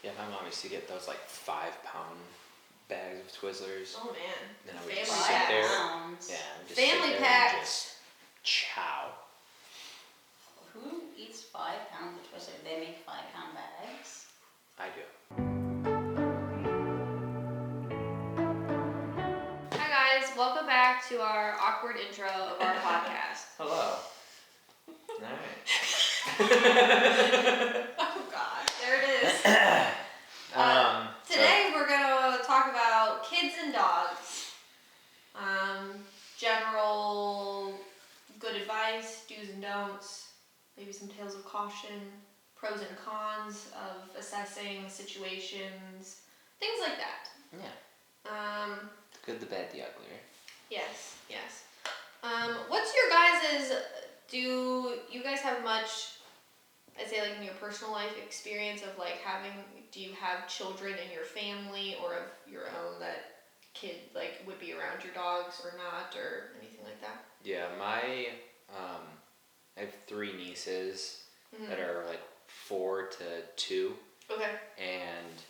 Yeah, my mom used to get those like 5-pound bags of Twizzlers. Oh man. And I would Family just sit there. Pounds. Yeah, I would just Family sit there packs. and just chow. Who eats 5 pounds of Twizzlers? They make 5-pound bags. I do. Hi guys, welcome back to our awkward intro of our podcast. Hello. Alright. Oh god, there it is. So, Today we're gonna talk about kids and dogs. General good advice, do's and don'ts, maybe some tales of caution, pros and cons of assessing situations, things like that. yeah. Good, the bad, the uglier. Yes. What's your guys', do you guys have much, I'd say like in your personal life experience of like do you have children in your family or of your own that would be around your dogs or not or anything like that? Yeah, I have 3 nieces that are like 4 to 2. Okay. And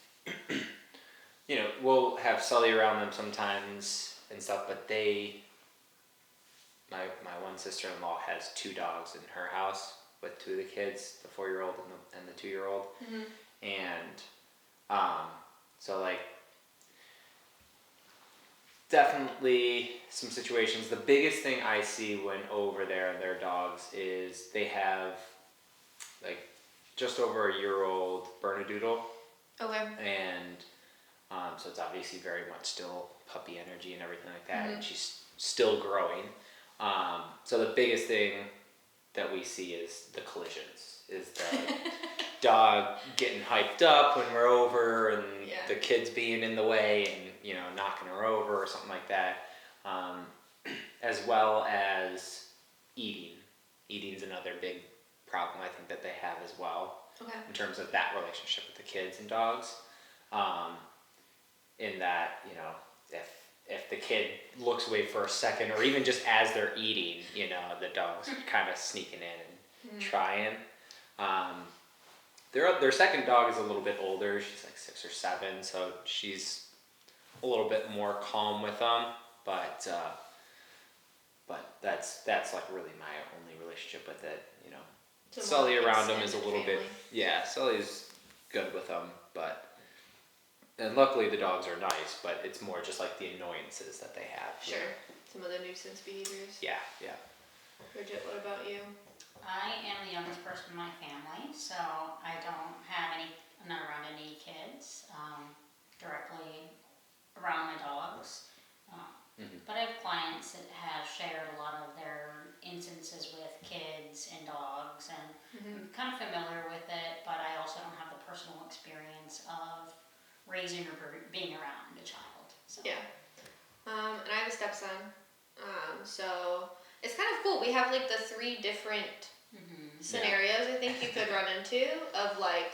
we'll have Sully around them sometimes and stuff, but my one sister-in-law has 2 dogs in her house with 2 of the kids, the 4-year-old and the 2-year-old. And so like definitely some situations. The biggest thing I see when over there their dogs is they have like just over a year-old Bernedoodle. Okay. And so it's obviously very much still puppy energy and everything like that, and she's still growing. So the biggest thing that we see is the collisions, is the dog getting hyped up when we're over, and the kids being in the way and knocking her over or something like that, as well as eating. Eating's another big problem I think that they have as well. Okay. In terms of that relationship with the kids and dogs. In that, if the kid looks away for a second, or even just as they're eating, the dog's kind of sneaking in and trying. Their second dog is a little bit older. She's like 6 or 7, so she's a little bit more calm with them. But that's like really my only relationship with it. So Sully around them is a little family. bit. Sully's good with them, and luckily the dogs are nice, but it's more just like the annoyances that they have. Sure. Some of the nuisance behaviors. Yeah. Bridget, what about you? I am the youngest person in my family, so I don't have I'm not around any kids directly around my dogs. But I have clients that have shared a lot of their instances with kids and dogs, and I'm kind of familiar with it, but I also don't have the personal experience of raising or being around a child. So. Yeah. And I have a stepson. So it's kind of cool. We have like the 3 different scenarios I think you could run into of like,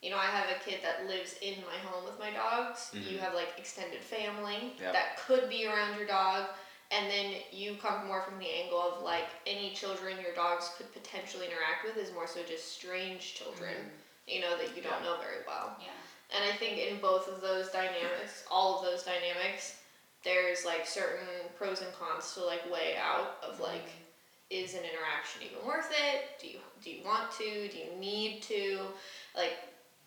I have a kid that lives in my home with my dogs. You have like extended family that could be around your dog. And then you come more from the angle of like any children your dogs could potentially interact with is more so just strange children, that you don't know very well. Yeah. And I think in both of those dynamics, all of those dynamics, there's like certain pros and cons to like weigh out of like, is an interaction even worth it? Do you want to? Do you need to? Like,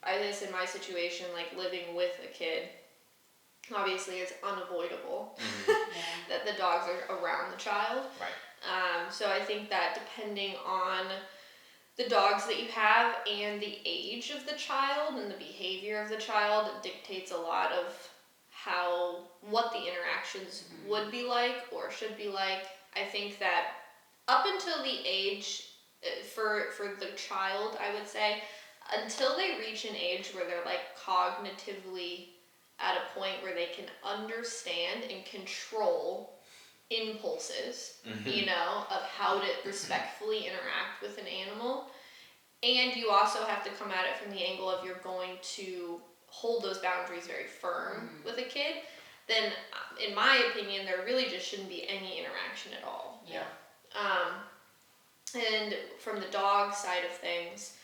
I guess in my situation, like living with a kid, obviously it's unavoidable that the dogs are around the child. Right. So I think that depending on the dogs that you have and the age of the child and the behavior of the child dictates a lot of what the interactions would be like or should be like. I think that up until the age, for the child, I would say, until they reach an age where they're like cognitively at a point where they can understand and control impulses, of how to respectfully interact with an animal. And you also have to come at it from the angle of you're going to hold those boundaries very firm with a kid. Then, in my opinion, there really just shouldn't be any interaction at all. Yeah. And from the dog side of things,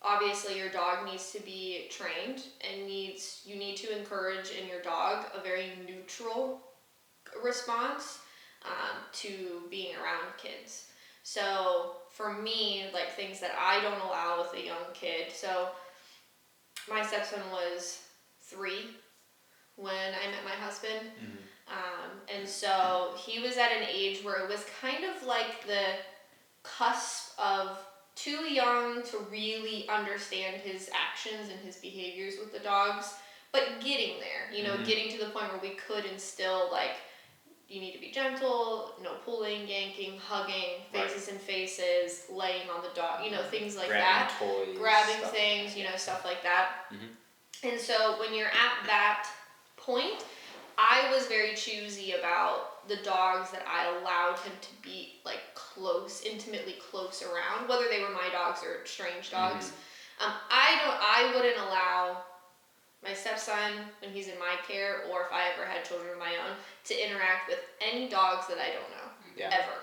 obviously your dog needs to be trained and you need to encourage in your dog a very neutral response to being around kids. So for me, like things that I don't allow with a young kid. So my stepson was 3 when I met my husband. And so he was at an age where it was kind of like the cusp of too young to really understand his actions and his behaviors with the dogs, but getting there, you know, getting to the point where we could instill like, you need to be gentle, no pulling, yanking, hugging, faces in faces, laying on the dog, you know, things like that. Grabbing things, you know, stuff like that. And so when you're at that point, I was very choosy about the dogs that I allowed him to be like close, intimately close around, whether they were my dogs or strange dogs. I wouldn't allow my stepson when he's in my care, or if I ever had children of my own, to interact with any dogs that I don't know, ever.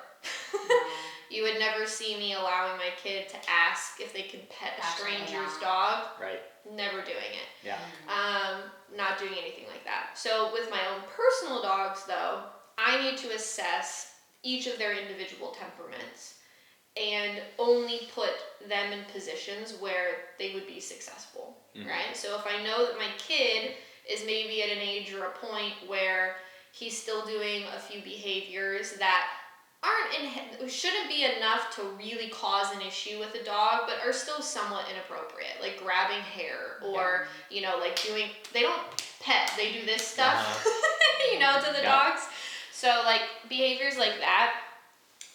You would never see me allowing my kid to ask if they could pet a stranger's dog. Right. Never doing it. Yeah. Not doing anything like that. So with my own personal dogs, though, I need to assess each of their individual temperaments and only put them in positions where they would be successful, right? So if I know that my kid is maybe at an age or a point where he's still doing a few behaviors that shouldn't be enough to really cause an issue with a dog, but are still somewhat inappropriate, like grabbing hair or, you know, like they don't pet, they do this stuff, you know, to the dogs. So like behaviors like that,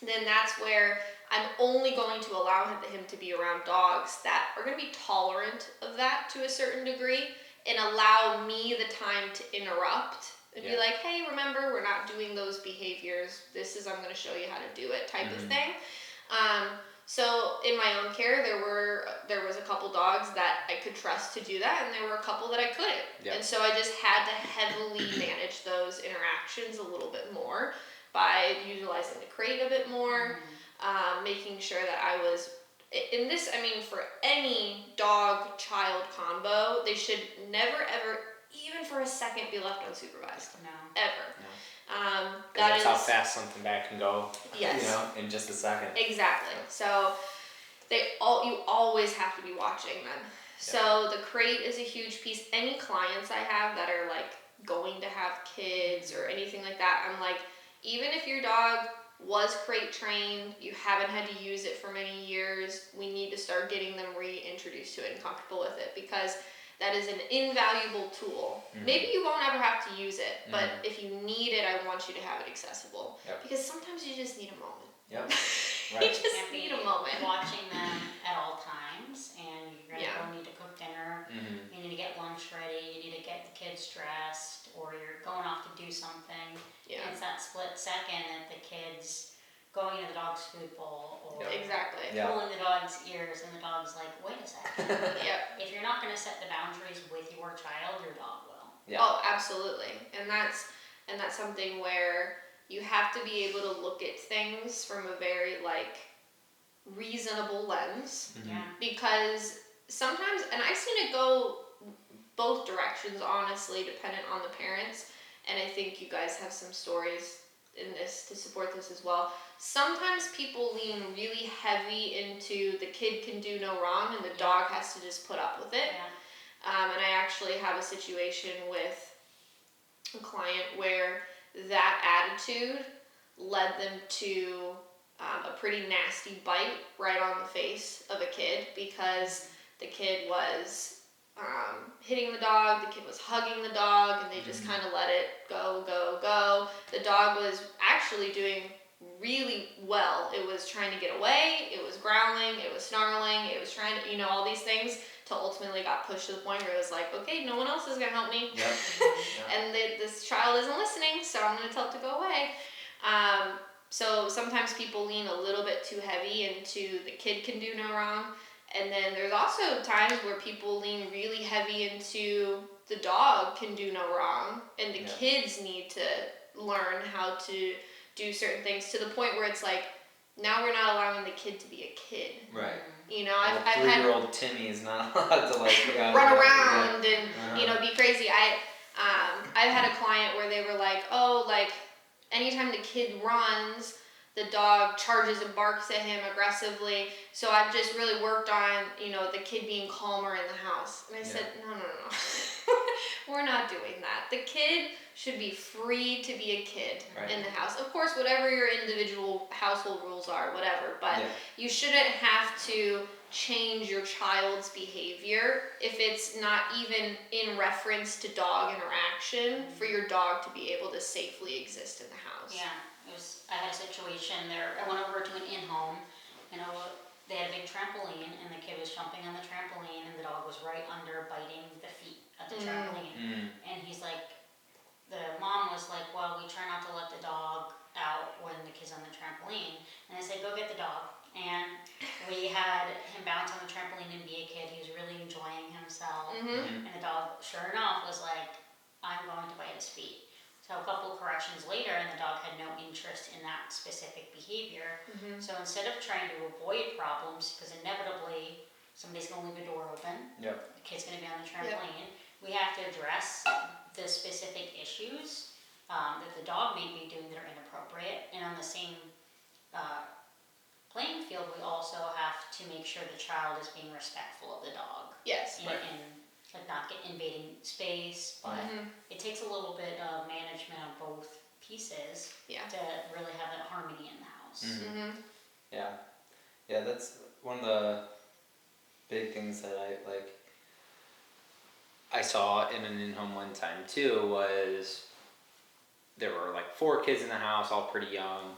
then that's where I'm only going to allow him to be around dogs that are going to be tolerant of that to a certain degree and allow me the time to interrupt and be like, hey, remember, we're not doing those behaviors. I'm going to show you how to do it type of thing. So in my own care, there was a couple dogs that I could trust to do that, and there were a couple that I couldn't. And so I just had to heavily manage those interactions a little bit more by utilizing the crate a bit more, making sure that I was, in this, I mean, for any dog-child combo, they should never, ever, even for a second, be left unsupervised. No. Ever. No. That's how fast something bad can go. Yes. You know, in just a second. Exactly. So you always have to be watching them. So the crate is a huge piece. Any clients I have that are like going to have kids or anything like that, I'm like, even if your dog was crate trained, you haven't had to use it for many years, we need to start getting them reintroduced to it and comfortable with it, because that is an invaluable tool. Maybe you won't ever have to use it, but if you need it, I want you to have it accessible. Because sometimes you just need a moment. You just need a moment. Watching them at all times, and you're going to need to cook dinner, you need to get lunch ready, you need to get the kids dressed, or you're going off to do something. And it's that split second that the kid's going to the dog's food bowl or pulling the dog's ears, and the dog's like, wait a second. If you're not going to set the boundaries with your child, your dog will. Oh, absolutely. And that's something where you have to be able to look at things from a very like reasonable lens. Because sometimes, and I've seen it go both directions, honestly, dependent on the parents, and I think you guys have some stories in this to support this as well. Sometimes people lean really heavy into the kid can do no wrong and the dog has to just put up with it. And I actually have a situation with a client where that attitude led them to a pretty nasty bite right on the face of a kid, because the kid was hitting the dog, the kid was hugging the dog, and they just kind of let it go. The dog was actually doing really well. It was trying to get away, it was growling, it was snarling, it was trying to, all these things, till ultimately got pushed to the point where it was like, okay, no one else is going to help me. And this child isn't listening, so I'm going to tell it to go away. So sometimes people lean a little bit too heavy into the kid can do no wrong. And then there's also times where people lean really heavy into the dog can do no wrong, and the kids need to learn how to do certain things, to the point where it's like, now we're not allowing the kid to be a kid. You know, I've had 3-year-old Timmy is not allowed to like run around and you know, be crazy. I've had a client where they were like, oh, like anytime the kid runs, the dog charges and barks at him aggressively. So I've just really worked on, you know, the kid being calmer in the house. And I said, no. We're not doing that. The kid should be free to be a kid in the house. Of course, whatever your individual household rules are, whatever. But you shouldn't have to change your child's behavior if it's not even in reference to dog interaction for your dog to be able to safely exist in the house. Yeah. I had a situation there. I went over to an in-home, and they had a big trampoline, and the kid was jumping on the trampoline, and the dog was right under biting the feet at the trampoline. And he's like, the mom was like, well, we try not to let the dog out when the kid's on the trampoline. And I said, go get the dog. And we had him bounce on the trampoline and be a kid. He was really enjoying himself. And the dog, sure enough, was like, I'm going to bite his feet. So a couple of corrections later, and the dog had no interest in that specific behavior. So instead of trying to avoid problems, because inevitably somebody's going to leave a door open, the kid's going to be on the trampoline, we have to address the specific issues that the dog may be doing that are inappropriate. And on the same playing field, we also have to make sure the child is being respectful of the dog. Yes. And like not get invading space, but it takes a little bit of management on both pieces to really have that harmony in the house. Yeah, that's one of the big things that I saw in an in-home one time too. Was there were like 4 kids in the house, all pretty young,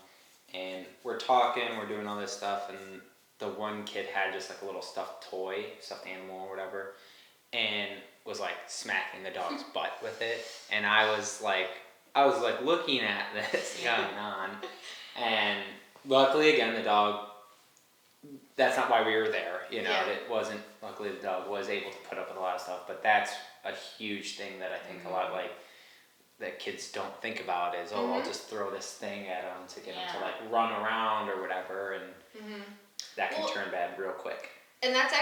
and we're talking, we're doing all this stuff, and the one kid had just like a little stuffed animal or whatever, and was like smacking the dog's butt with it. And I was like looking at this going on, and luckily again the dog, that's not why we were there, you know. It wasn't, luckily the dog was able to put up with a lot of stuff, but that's a huge thing that I think a lot like that kids don't think about is, I'll just throw this thing at them to get them to like run around or whatever, and that can turn bad real quick. And that's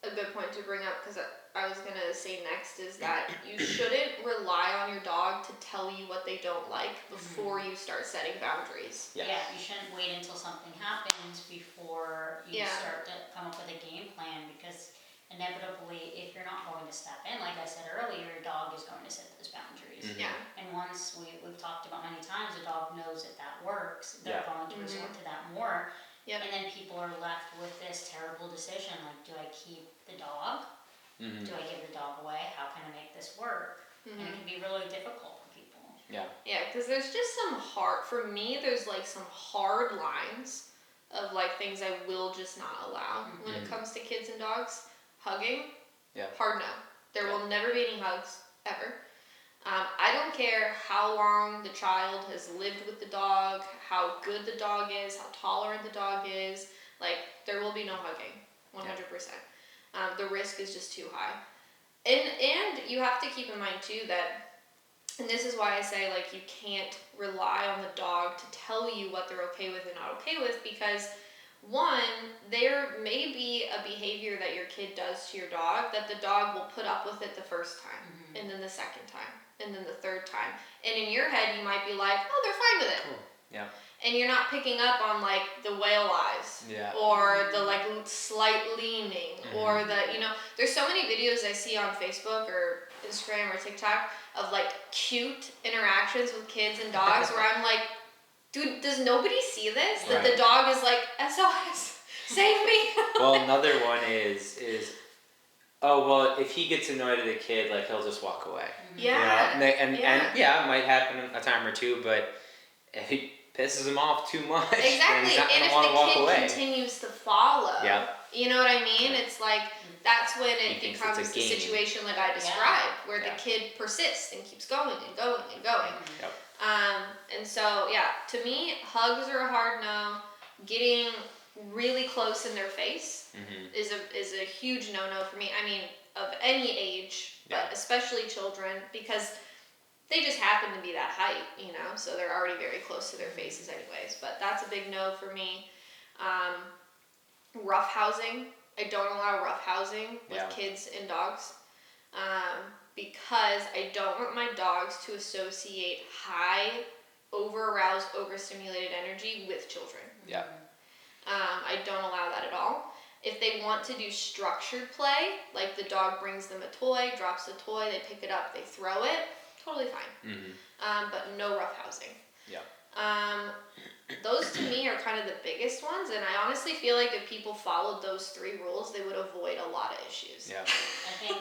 a good point to bring up, because I was going to say next is that you shouldn't rely on your dog to tell you what they don't like before you start setting boundaries. Yeah, you shouldn't wait until something happens before you start to come up with a game plan, because inevitably, if you're not going to step in, like I said earlier, your dog is going to set those boundaries. And once we've talked about many times, the dog knows that works, they're going to resort to that more. And then people are left with this terrible decision, like, do I keep the dog? Do I give the dog away? How can I make this work? And it can be really difficult for people. Yeah, because there's just for me, there's like some hard lines of like things I will just not allow when it comes to kids and dogs. Hugging, hard no. There will never be any hugs, ever. I don't care how long the child has lived with the dog, how good the dog is, how tolerant the dog is. Like, there will be no hugging, 100%. The risk is just too high. And you have to keep in mind, too, that, and this is why I say, like, you can't rely on the dog to tell you what they're okay with and not okay with, because, one, there may be a behavior that your kid does to your dog that the dog will put up with it the first time, and then the second time, and then the third time. And in your head, you might be like, oh, they're fine with it. Cool. Yeah. And you're not picking up on, like, the whale eyes. Or the, like, slight leaning. Or the, you know, there's so many videos I see on Facebook or Instagram or TikTok of, like, cute interactions with kids and dogs where I'm like, dude, does nobody see this? That the dog is like, SOS, save me. Well, another one is oh, well, if he gets annoyed at a kid, like, he'll just walk away. Yeah. You know? And it might happen a time or two, but if he pisses him off too much, exactly. then he's not and gonna if want to walk the away. kid continues to follow, you know what I mean? It's like, that's when it becomes the situation like I described, where the kid persists and keeps going and going and going. And so, to me, hugs are a hard no. Getting really close in their face is a huge no-no for me. I mean, of any age, but especially children, because they just happen to be that height, you know, so they're already very close to their faces anyways. But that's a big no for me. roughhousing. I don't allow roughhousing with kids and dogs. Because I don't want my dogs to associate high, over-aroused, overstimulated energy with children. Yeah. I don't allow that at all. If they want to do structured play, like the dog brings them a toy, drops a toy, they pick it up, they throw it, totally fine. But no roughhousing. Yeah. Those to me are kind of the biggest ones, and I honestly feel like if people followed those 3 rules, they would avoid a lot of issues. Yeah. I think,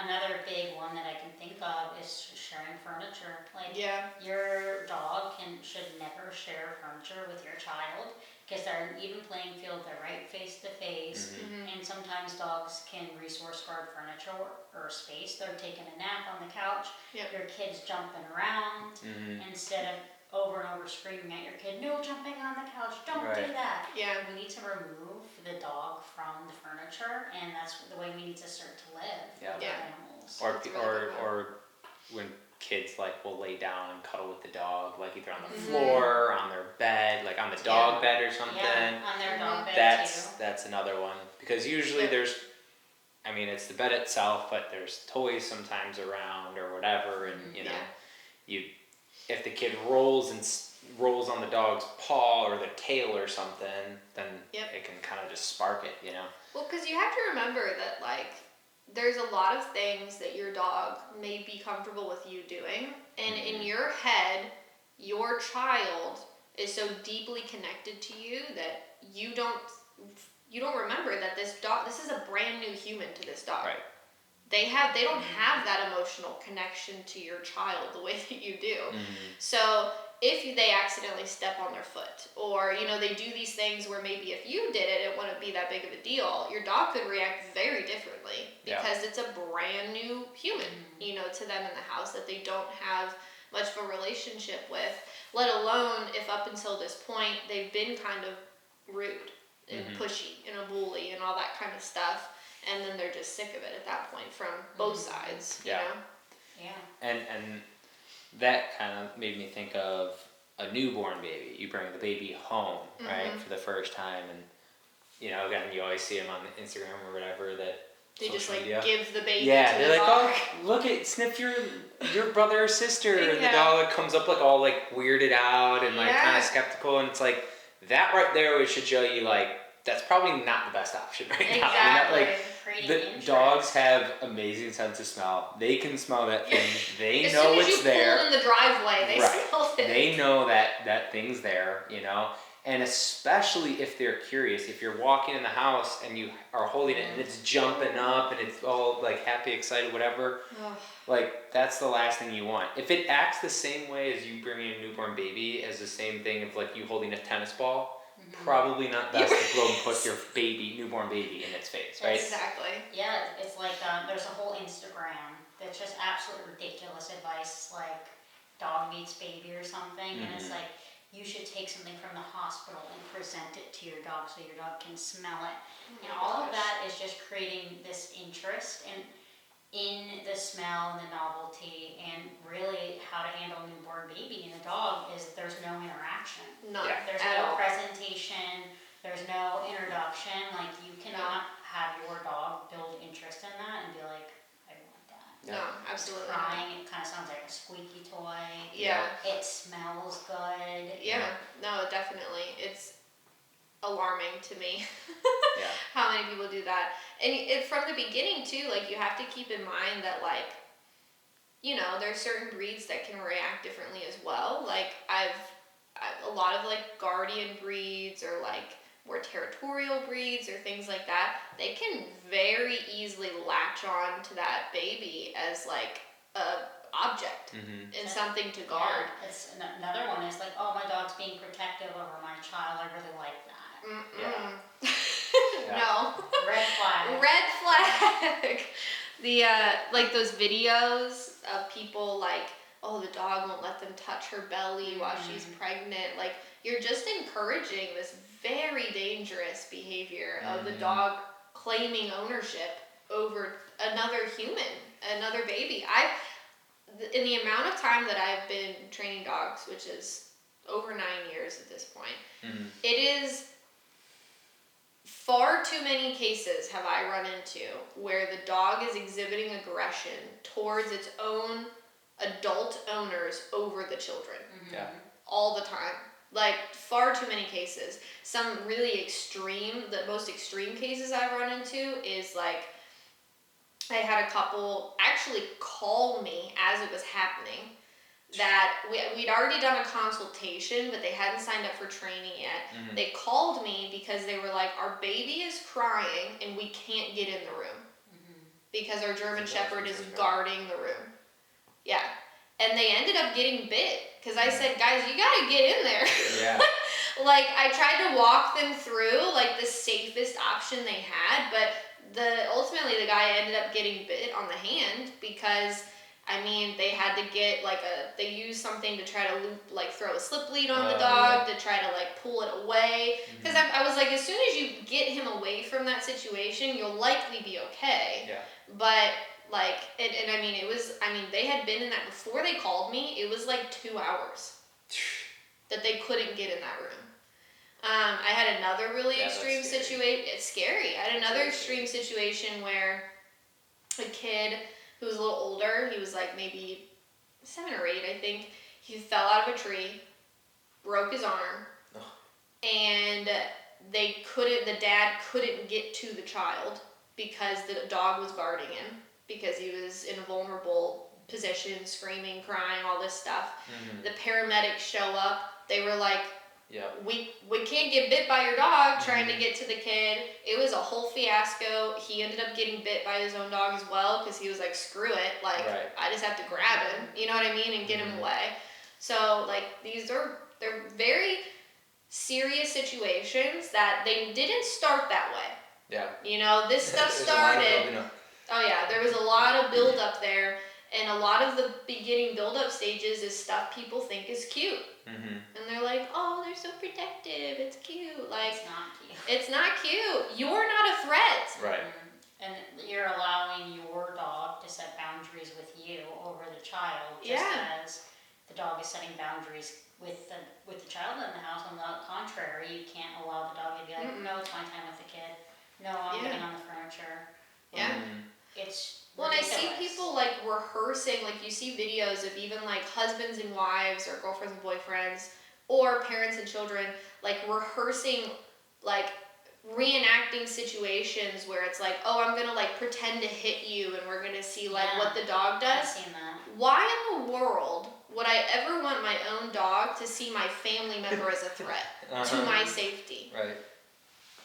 another big one that I can think of is sharing furniture. Like, your dog should never share furniture with your child, because they're an even playing field, they're right face to face, and sometimes dogs can resource guard furniture or space. They're taking a nap on the couch, your kid's jumping around, instead of over and over screaming at your kid, no jumping on the couch, don't do that. Yeah. We need to remove the dog from the furniture, and that's the way we need to start to live with animals. Or when kids like will lay down and cuddle with the dog, like either on the floor, on their bed, like on the dog bed or something. Yeah, on their dog bed too. That's another one, because usually it's the bed itself, but there's toys sometimes around or whatever, and if the kid rolls on the dog's paw or the tail or something, then it can kind of just spark it, Well, because you have to remember that, like, there's a lot of things that your dog may be comfortable with you doing, and in your head, your child is so deeply connected to you that you don't remember that this is a brand new human to this dog. Right. They don't have that emotional connection to your child the way that you do. So if they accidentally step on their foot, or they do these things where maybe if you did it, it wouldn't be that big of a deal, your dog could react very differently, because it's a brand new human, to them in the house that they don't have much of a relationship with, let alone if up until this point they've been kind of rude and pushy and a bully and all that kind of stuff. And then they're just sick of it at that point from both sides, you know? Yeah. And that kind of made me think of a newborn baby. You bring the baby home, right, for the first time, and again, you always see them on Instagram or whatever that they just like media. give the baby. Yeah, to they're the like, dog. oh, look at sniff your brother or sister, and the dog comes up like all like weirded out and like kind of skeptical, and it's like that right there should show you like that's probably not the best option right now. Like the dogs have amazing sense of smell. They can smell that thing. They know it's there. As soon as you pull in the driveway, they smell it. They know that thing's there, And especially if they're curious, if you're walking in the house and you are holding it and it's jumping up and it's all like happy, excited, whatever, like that's the last thing you want. If it acts the same way as you bringing a newborn baby, as the same thing of like you holding a tennis ball, probably not best to go and put your newborn baby in its face, right? Exactly. Yeah, it's like there's a whole Instagram that's just absolutely ridiculous advice, like dog meets baby or something, and it's like you should take something from the hospital and present it to your dog so your dog can smell it. And all of that is just creating this interest in the smell and the novelty, and really how to handle a newborn baby and a dog is there's no interaction. There's no presentation, there's no introduction. Like you cannot have your dog build interest in that and be like, I want that. No, absolutely. Crying, it kind of sounds like a squeaky toy. Yeah. It smells good. Yeah, no, definitely. It's alarming to me how many people do that. And from the beginning too, like you have to keep in mind that like, there's certain breeds that can react differently as well. Like I've a lot of like guardian breeds or like more territorial breeds or things like that, they can very easily latch on to that baby as like a object and something to guard. Yeah, it's another one is like, oh, my dog's being protective over my child. I really like that. No. Red flag. Red flag. The like those videos of people like, oh, the dog won't let them touch her belly while she's pregnant. Like you're just encouraging this very dangerous behavior of the dog claiming ownership over another human, another baby. In the amount of time that I've been training dogs, which is over 9 years at this point, it is far too many cases have I run into where the dog is exhibiting aggression towards its own adult owners over the children. Yeah. All the time. Like, far too many cases. Some really extreme, the most extreme cases I've run into is like, I had a couple actually call me as it was happening that we'd already done a consultation, but they hadn't signed up for training yet. Mm-hmm. They called me because they were like, our baby is crying and we can't get in the room because our German Shepherd is guarding the room. Yeah. And they ended up getting bit because I said, guys, you gotta get in there. Yeah. Like, I tried to walk them through like the safest option they had, but ultimately the guy ended up getting bit on the hand because, I mean, they had to get like they used something to try to throw a slip lead on the dog to try to like pull it away. Because I was like, as soon as you get him away from that situation, you'll likely be okay. Yeah. But like, and I mean, they had been in that before they called me. It was like 2 hours that they couldn't get in that room. I had another really extreme situation. It's scary. I had another extreme situation where a kid who was a little older, he was like maybe 7 or 8, I think, he fell out of a tree, broke his arm, and the dad couldn't get to the child because the dog was guarding him, because he was in a vulnerable position, screaming, crying, all this stuff. The paramedics show up. They were like, we can't get bit by your dog, trying to get to the kid. It was a whole fiasco. He ended up getting bit by his own dog as well because he was like, screw it. Like, I just have to grab him, you know what I mean, and get him away. So, like, they're very serious situations that they didn't start that way. Yeah. You know, this stuff started. Oh yeah, there was a lot of build-up there, and a lot of the beginning build-up stages is stuff people think is cute. And they're like, oh, they're so protective, it's cute. Like, It's not cute. It's not cute. You're not a threat. Right. And you're allowing your dog to set boundaries with you over the child, just as the dog is setting boundaries with the child in the house. On the contrary, you can't allow the dog to be like, no, it's my time with the kid. No, I'm getting on the furniture. Yeah. It's Well, and I ridiculous. see people like rehearsing, like you see videos of even like husbands and wives or girlfriends and boyfriends or parents and children like rehearsing, like reenacting situations where it's like, oh, I'm gonna like pretend to hit you and we're gonna see like what the dog does. I've seen that. Why in the world would I ever want my own dog to see my family member as a threat to my safety? Right.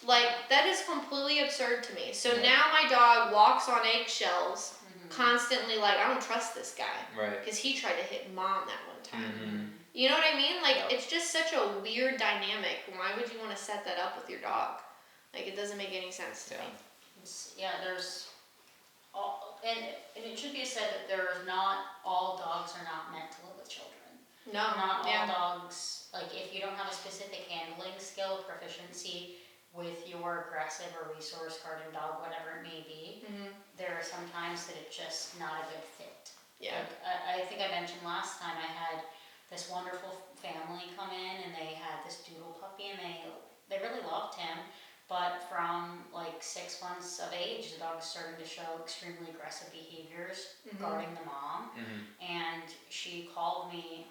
Like, that is completely absurd to me. So now my dog walks on eggshells, constantly like, I don't trust this guy. Right. Because he tried to hit mom that one time. You know what I mean? Like, it's just such a weird dynamic. Why would you want to set that up with your dog? Like, it doesn't make any sense to me. There's all, and it should be said that all dogs are not meant to live with children. No. Not all dogs, like if you don't have a specific handling skill, proficiency with your aggressive or resource guarding dog, whatever it may be, there are some times that it's just not a good fit. Yeah. Like, I think I mentioned last time I had this wonderful family come in and they had this doodle puppy and they really loved him, but from like 6 months of age, the dog was starting to show extremely aggressive behaviors guarding the mom, and she called me,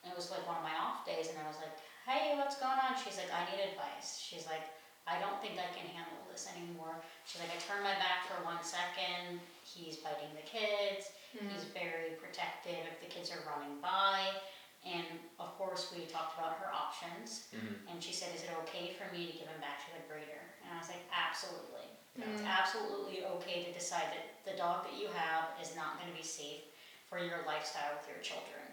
it was like one of my off days, and I was like, hey, what's going on? She's like, I need advice. She's like, I don't think I can handle this anymore. She's like, I turned my back for 1 second. He's biting the kids. He's very protective if the kids are running by. And of course, we talked about her options. And she said, is it okay for me to give him back to the breeder? And I was like, absolutely. It's absolutely okay to decide that the dog that you have is not going to be safe for your lifestyle with your children.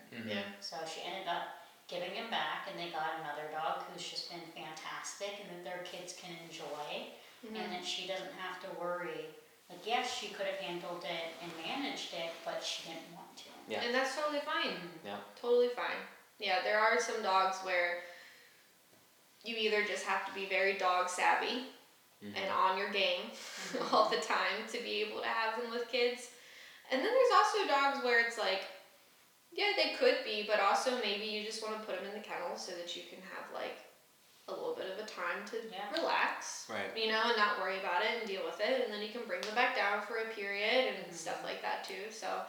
So she ended up giving him back, and they got another dog who's just been fantastic and that their kids can enjoy, and that she doesn't have to worry. Like, yes, she could have handled it and managed it, but she didn't want to. And that's totally fine. Yeah. Totally fine. Yeah, there are some dogs where you either just have to be very dog savvy and on your game all the time to be able to have them with kids. And then there's also dogs where it's like, yeah, they could be, but also maybe you just want to put them in the kennel so that you can have like a little bit of a time to Yeah. relax, Right. you know, and not worry about it and deal with it, and then you can bring them back down for a period and stuff like that too. So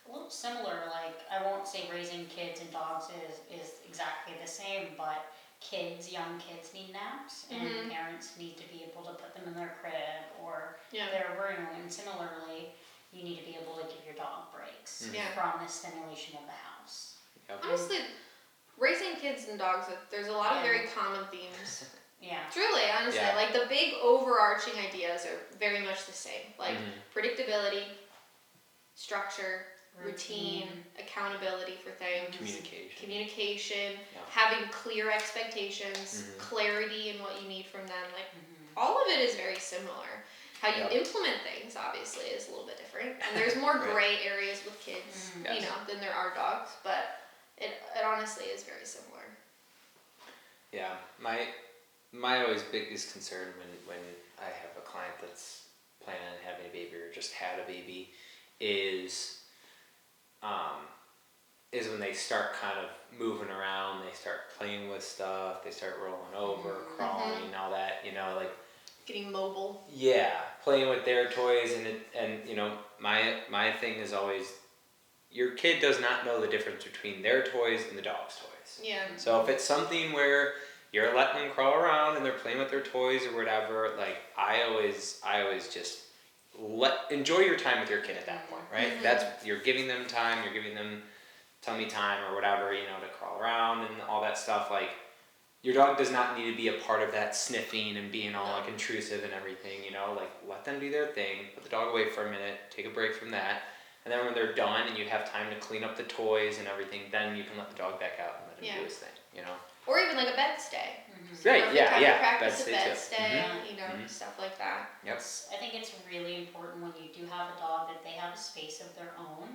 A little similar, like, I won't say raising kids and dogs is exactly the same, but young kids need naps, and parents need to be able to put them in their crib or their room, and similarly, you need to be able to give your dog breaks from the stimulation of the house. Yep. honestly, raising kids and dogs, there's a lot of very common themes. Yeah. Truly, honestly, Yeah. like the big overarching ideas are very much the same. Like predictability, structure, routine, accountability for things, communication, having clear expectations, clarity in what you need from them. Like all of it is very similar. How you implement things, obviously, is a little bit different, and there's more gray areas with kids, you know, than there are dogs. But it honestly is very similar. Yeah, my always biggest concern when I have a client that's planning on having a baby or just had a baby is when they start kind of moving around, they start playing with stuff, they start rolling over, crawling, all that, you know, like Getting mobile. yeah, playing with their toys, and you know, my thing is always your kid does not know the difference between their toys and the dog's toys. Yeah. So if it's something where you're letting them crawl around and they're playing with their toys or whatever, like I always just enjoy your time with your kid at that point, right? That's you're giving them time, you're giving them tummy time or whatever, you know, to crawl around and all that stuff. Like your dog does not need to be a part of that sniffing and being all like intrusive and everything, you know, like let them do their thing, put the dog away for a minute, take a break from that. And then when they're done and you have time to clean up the toys and everything, then you can let the dog back out and let him do his thing, you know? Or even like a bed stay. Right, Perfect time to practice bed a bed stay stay, you know, stuff like that. Yep. I think it's really important when you do have a dog that they have a space of their own.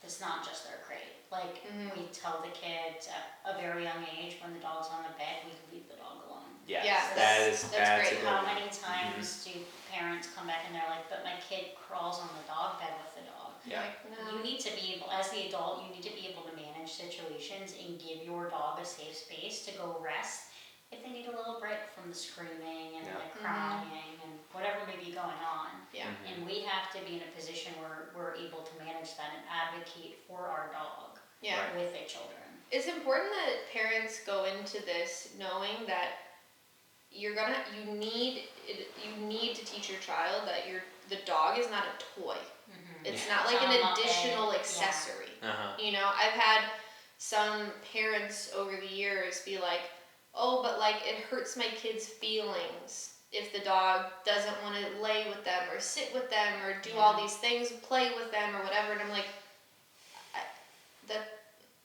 That's not just their crate. Like we tell the kids at a very young age, when the dog's on the bed, we leave the dog alone. Yes, that's that's great. a good How one. many times do parents come back and they're like, but my kid crawls on the dog bed with the dog? Yeah. Like, no. You need to be able, as the adult, you need to be able to manage situations and give your dog a safe space to go rest if they need a little break from the screaming and the crying and whatever may be going on. Yeah. And we have to be in a position where we're able to manage that and advocate for our dog with the children. It's important that parents go into this knowing that you need to teach your child that the dog is not a toy. It's not like an additional accessory. You know, I've had some parents over the years be like, oh, but like it hurts my kid's feelings if the dog doesn't want to lay with them or sit with them or do all these things, play with them or whatever. And I'm like,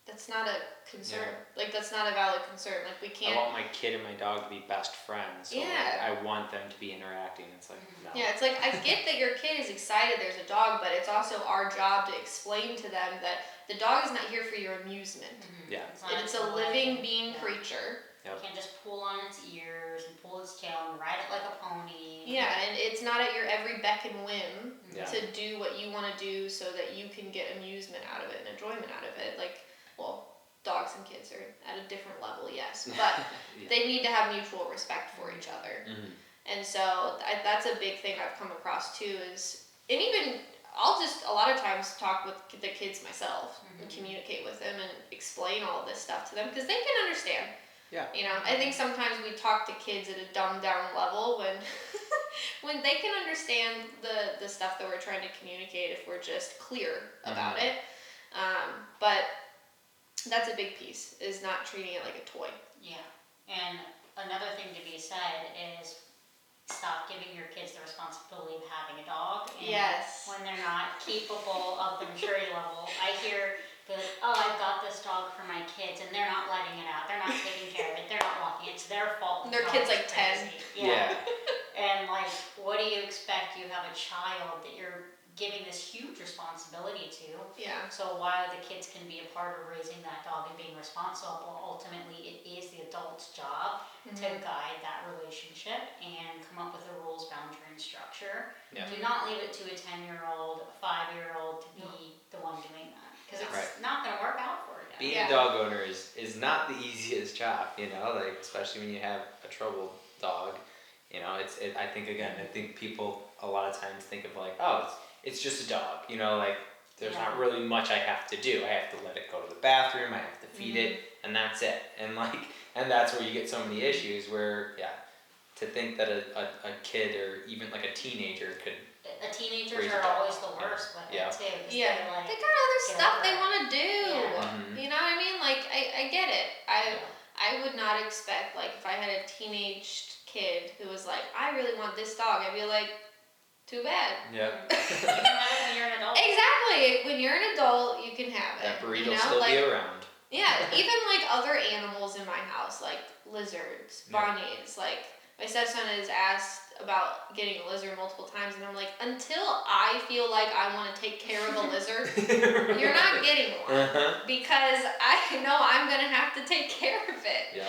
that's not a concern. Like that's not a valid concern. Like we can't. I want my kid and my dog to be best friends. So like, I want them to be interacting. It's like no. Yeah, it's like I get that your kid is excited there's a dog, but it's also our job to explain to them that the dog is not here for your amusement. Yeah. It's a living being creature. You can't just pull on its ears and pull its tail and ride it like a pony. Yeah, and it's not at your every beck and whim to do what you want to do so that you can get amusement out of it and enjoyment out of it. Like, well, dogs and kids are at a different level, yes, but they need to have mutual respect for each other. And so that's a big thing I've come across too is, and even I'll just a lot of times talk with the kids myself and communicate with them and explain all this stuff to them because they can understand. Yeah. You know, I think sometimes we talk to kids at a dumbed down level when when they can understand the stuff that we're trying to communicate if we're just clear about it. But that's a big piece, is not treating it like a toy. Yeah. And another thing to be said is stop giving your kids the responsibility of having a dog. And when they're not capable of the maturity level, I hear oh, I've got this dog for my kids, and they're not letting it out. They're not taking care of it. They're not walking. It's their fault. Their kid's like 10. Yeah. And like, what do you expect? You have a child that you're giving this huge responsibility to. Yeah. So while the kids can be a part of raising that dog and being responsible, ultimately it is the adult's job to guide that relationship and come up with the rules, boundary, and structure. Yeah. Do not leave it to a 10-year-old, a 5-year-old to be the one doing that. Because it's not going to work out for you. Being a dog owner is not the easiest job, you know, like especially when you have a troubled dog, I think people a lot of times think of like, oh, it's just a dog, like there's not really much I have to do. I have to let it go to the bathroom, I have to feed it, and that's it. And that's where you get so many issues where, to think that a kid or even like a teenager could. Teenagers are always the worst with it too. Yeah, they got other stuff they want to do. You know what I mean? Like, I get it. I would not expect, like, if I had a teenage kid who was like, I really want this dog, I'd be like, too bad. Yeah. You can have it when you're an adult. Exactly. When you're an adult, you can have it. That breed will still be around. Yeah, even like other animals in my house, like lizards, bunnies. Like, my stepson has asked about getting a lizard multiple times, and I'm like, until I feel like I want to take care of a lizard, you're not getting one. Because I know I'm going to have to take care of it. Yeah.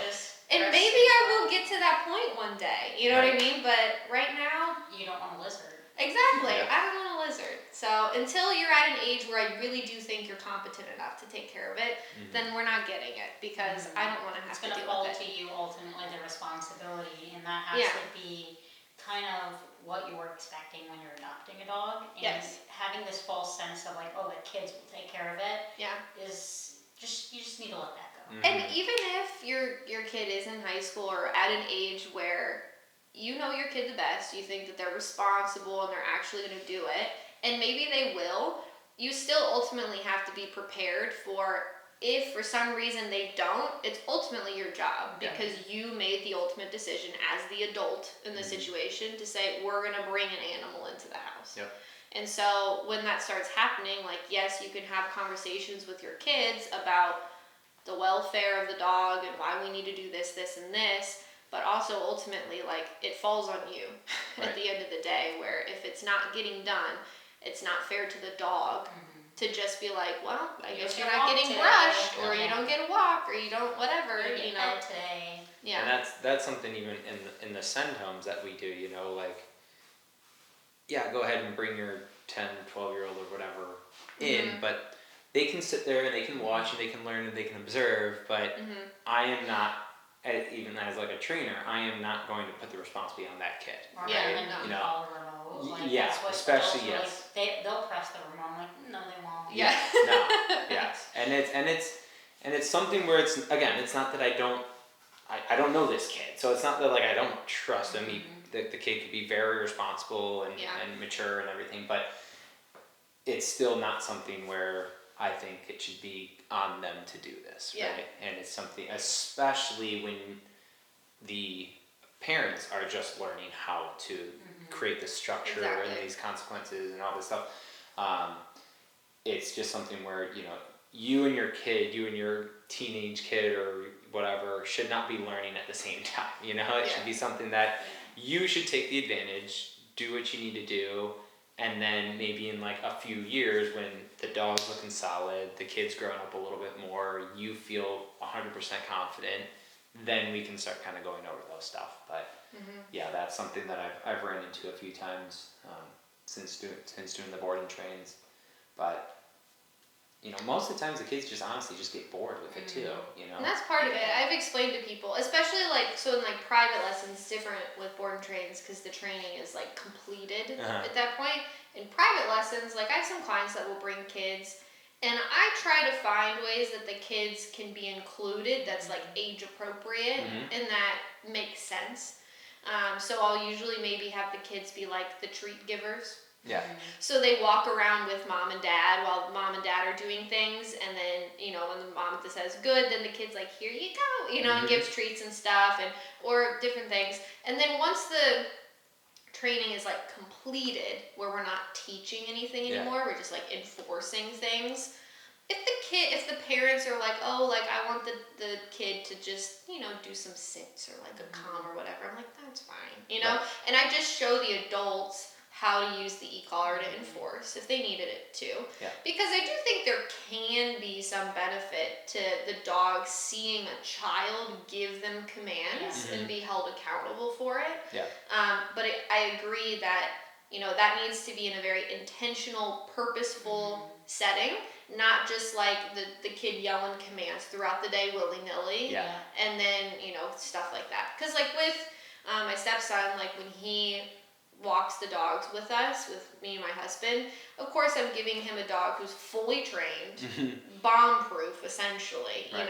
And maybe I will get to that point one day, you know what I mean? But right now... You don't want a lizard. Exactly, I don't want a lizard. So until you're at an age where I really do think you're competent enough to take care of it, then we're not getting it, because I don't want to have to deal with it. It's going to fall to you ultimately, the responsibility, and that has to be kind of what you were expecting when you're adopting a dog. And having this false sense of like, oh, the kids will take care of it, is just, you just need to let that go. And even if your kid is in high school or at an age where you know your kid the best, you think that they're responsible and they're actually going to do it, and maybe they will, you still ultimately have to be prepared for, if for some reason they don't, it's ultimately your job, because you made the ultimate decision as the adult in the situation to say, we're going to bring an animal into the house. And so when that starts happening, like, yes, you can have conversations with your kids about the welfare of the dog and why we need to do this, this, and this, but also ultimately, like, it falls on you at the end of the day, where if it's not getting done, it's not fair to the dog to just be like, well, I guess you're not getting brushed, or you don't get a walk, or you don't whatever, you know. Today. Yeah. And that's something even in the send homes that we do, like, go ahead and bring your 10 or 12-year-old or whatever in, but they can sit there and they can watch and they can learn and they can observe, but I am not, even as like a trainer, I am not going to put the responsibility on that kid. Or follow the remote. Like, yeah, especially they'll press the remote. Like, no, they won't. Yeah. No. Yes. And it's something where it's, again, it's not that I don't know this kid, so it's not that like I don't trust him. The kid could be very responsible and mature and everything, but it's still not something where I think it should be on them to do this, right? And it's something, especially when the parents are just learning how to create the structure and these consequences and all this stuff. It's just something where, you and your kid, you and your teenage kid or whatever should not be learning at the same time. It should be something that you should take the advantage, do what you need to do, and then maybe in like a few years when the dog's looking solid, the kid's growing up a little bit more, you feel 100% confident, then we can start kind of going over those stuff. But that's something that I've run into a few times since doing the boarding trains. But most of the times the kids just honestly just get bored with it too, And that's part of it. I've explained to people, especially so in private lessons, it's different with board and trains because the training is completed at that point. In private lessons, I have some clients that will bring kids, and I try to find ways that the kids can be included that's age appropriate and that makes sense. So I'll usually maybe have the kids be the treat givers. Yeah. So they walk around with mom and dad while mom and dad are doing things, and then, when the mom says good, then the kid's like, here you go, and gives treats and stuff, or different things. And then once the training is completed, where we're not teaching anything anymore, we're just enforcing things. If the parents are I want the kid to just, do some sits or a calm or whatever, I'm like, that's fine, Right. And I just show the adults how to use the e-collar to enforce if they needed it too. Yeah. Because I do think there can be some benefit to the dog seeing a child give them commands and be held accountable for it. Yeah. But I agree that, that needs to be in a very intentional, purposeful setting, not just like the kid yelling commands throughout the day willy-nilly. Yeah. And then, stuff like that. Because like with my stepson, like when he walks the dogs with us, with me and my husband, of course I'm giving him a dog who's fully trained, bomb-proof essentially, Right.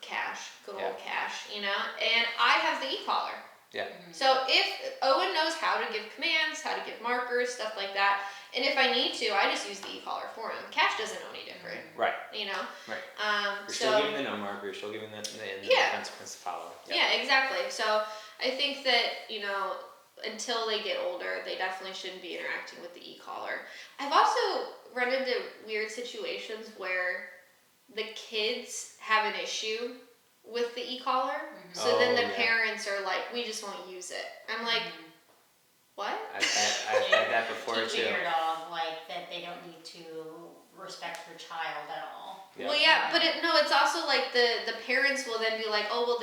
Cash, good Yeah. old Cash, and I have the e-collar. Yeah. So if Owen knows how to give commands, how to give markers, stuff like that, and if I need to, I just use the e-collar for him. Cash doesn't know any different. Right. Right. You're still giving the no marker, you're still giving the consequence to follow. Yeah, exactly. So I think that, until they get older, they definitely shouldn't be interacting with the e-collar. I've also run into weird situations where the kids have an issue with the e-collar. So then the parents are like, we just won't use it. I'm like, what? I've had that before too. Teaching your dog like that they don't need to respect your child at all. Yeah. Well, yeah, but it's also like the parents will then be like, oh, well,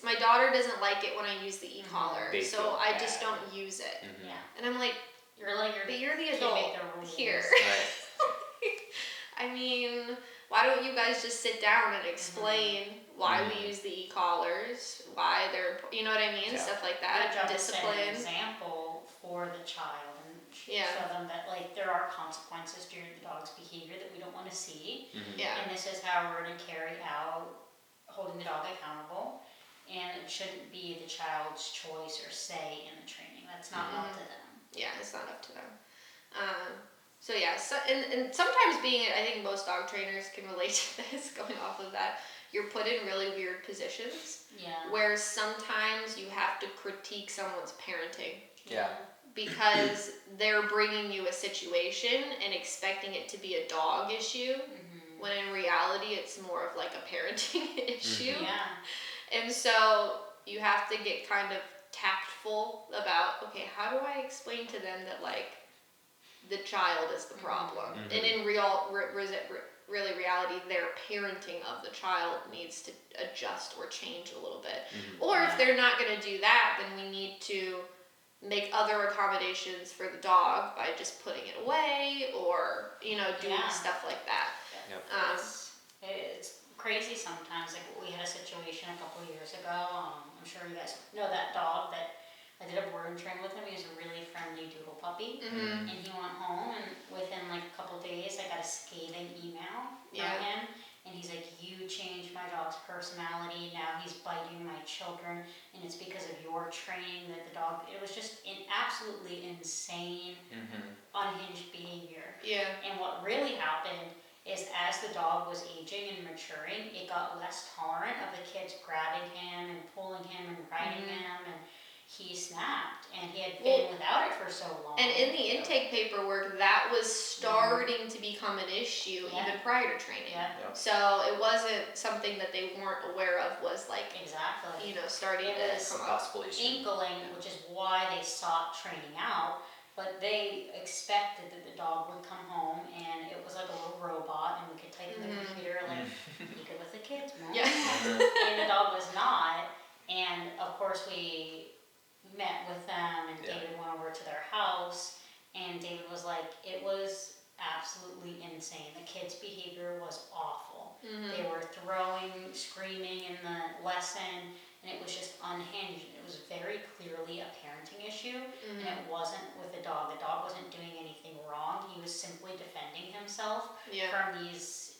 my daughter doesn't like it when I use the e-collar, so I just don't use it. Yeah. And I'm like, but you're the can't adult make the rules. here. Right. I mean, why don't you guys just sit down and explain why we use the e-collars, why they're, you know what I mean, stuff like that, Good job to discipline. set an example for the child and show them that like there are consequences to the dog's behavior that we don't want to see. Yeah. And this is how we're going to carry out holding the dog accountable. And it shouldn't be the child's choice or say in the training. That's not up to them. Yeah, it's not up to them. And sometimes I think most dog trainers can relate to this, going off of that, you're put in really weird positions. Yeah. Where sometimes you have to critique someone's parenting. Yeah. Because they're bringing you a situation and expecting it to be a dog issue, when in reality it's more of like a parenting issue. Yeah. And so you have to get kind of tactful about, okay, how do I explain to them that like the child is the problem, and in really reality, their parenting of the child needs to adjust or change a little bit. Or if they're not going to do that, then we need to make other accommodations for the dog by just putting it away or doing stuff like that. It's crazy sometimes. Like we had a situation a couple of years ago. I'm sure you guys know that dog that I did a board and train with him. He was a really friendly doodle puppy, and he went home, and within like a couple of days I got a scathing email from him, and he's like, you changed my dog's personality, now he's biting my children, and it's because of your training that the dog, it was just absolutely insane, unhinged behavior. And what really happened is as the dog was aging and maturing, it got less tolerant of the kids grabbing him and pulling him and riding him, and he snapped, and he had been without it for so long. And in the intake paperwork, that was starting to become an issue even prior to training. So it wasn't something that they weren't aware of, was like starting to come up. Possible issue. Inkling, which is why they sought training out. But they expected that the dog would come home and it was like a little robot, and we could type in the computer like, you good with the kids, Mom? And the dog was not. And of course we met with them, and David went over to their house, and David was like, it was absolutely insane. The kids' behavior was awful. They were throwing, screaming in the lesson, and it was just unhinged. It was very clearly a parenting issue, and it wasn't with the dog. The dog wasn't doing anything wrong. He was simply defending himself from these